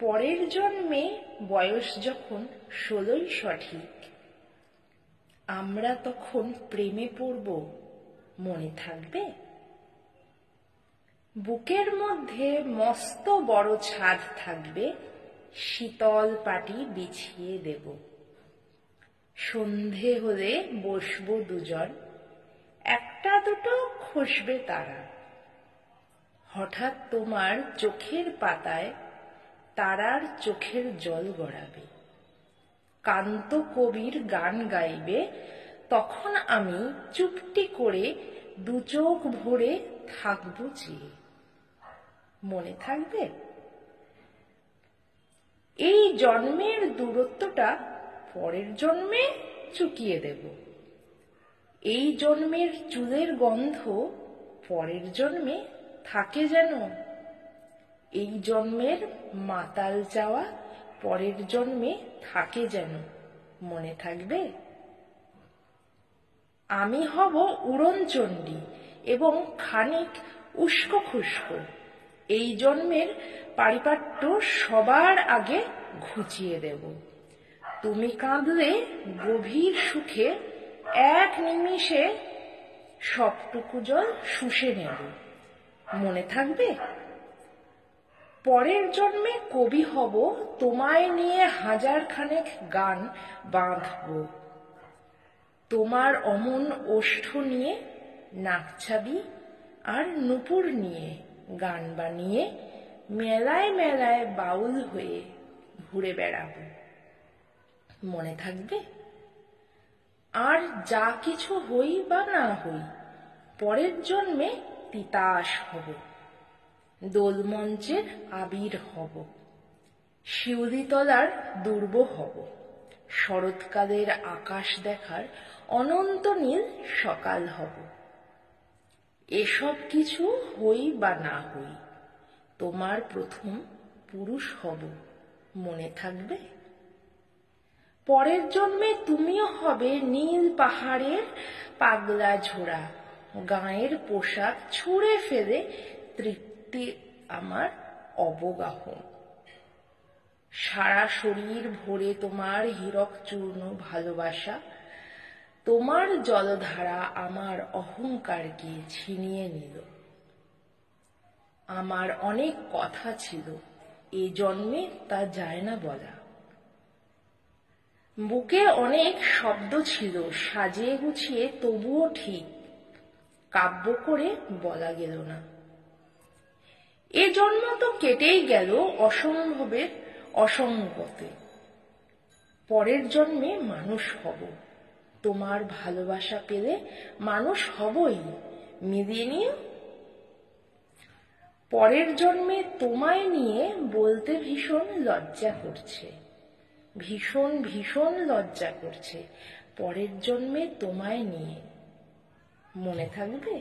পরের জন্মে বয়স যখন 16ই সঠিক, আমরা তখন প্রেমে পড়ব, মনে থাকবে? বুকের মধ্যে মস্ত বড় ছাদ থাকবে, শীতল পাটি বিছিয়ে দেব। সন্ধে হলে বসবো দুজন, একটা দুটো খসবে তারা। হঠাৎ তোমার চোখের পাতায় তারার চোখের জল গড়াবে। কান্ত কবির গান গাইবে, তখন আমি চুপটি করে দু চোখ ভরে থাকবো চেয়ে। মনে থাকবে? এই জন্মের দূরত্বটা পরের জন্মে চুকিয়ে দেব। এই জন্মের চুলের গন্ধ পরের জন্মে থাকে যেন। এই জন্মের মাতাল যাওয়া পরের জন্মে থাকে যেন। মনে থাকবে? আমি হব উড়নচণ্ডী এবং খানিক উস্কো খুস্কো। এই জন্মের পারিপাট্য সবার আগে ঘুচিয়ে দেব। তুমি কাঁদলে গভীর সুখে এক নিমিষে সবটুকু জল শুষে নেব। মনে থাকবে? পরের জন্মে কবি হব, তোমায় নিয়ে হাজার খানেক গান বাঁধব। তোমার অমন ওষ্ঠ নিয়ে নাকছাবি আর নূপুর নিয়ে গান বানিয়ে মেলায় মেলায় বাউল হয়ে ঘুরে বেড়াবো। মনে থাকবে? আর যা কিছু হই বা না হই, পরের জন্মে তিতাস হব। দোলমঞ্চের আবির হব, শিউলিতলার দুর্ব হব। শরৎকালের আকাশ দেখার অনন্ত নীল সকাল হব। এসব কিছু হই বা না হই, তোমার প্রথম পুরুষ হব। মনে থাকবে? পরের জন্মে তুমিও হবে নীল পাহাড়ের পাগলা ঝোড়া। গায়ের পোশাক ছুঁড়ে ফেলে তৃপ্তি আমার অবগাহন। সারা শরীর ভরে তোমার হীরক চূর্ণ ভালোবাসা। তোমার জলধারা আমার অহংকারকে ছিনিয়ে নিল। আমার অনেক কথা ছিল, এ জন্মে তা যায় না বলা। বুকে অনেক শব্দ ছিল, সাজিয়ে গুছিয়ে তবুও ঠিক কাব্য করে বলা গেল না। এ জন্ম তো কেটেই গেল অসম্ভবের অসঙ্গতে। পরের জন্মে মানুষ হব, তোমার ভালোবাসা পেলে মানুষ হবই। মিলিয়ে নিও। পরের জন্মে তোমায় নিয়ে বলতে ভীষণ লজ্জা করছে, ভীষণ ভীষণ লজ্জা করছে। পরের জন্মে তোমায় নিয়ে। মনে থাকবে?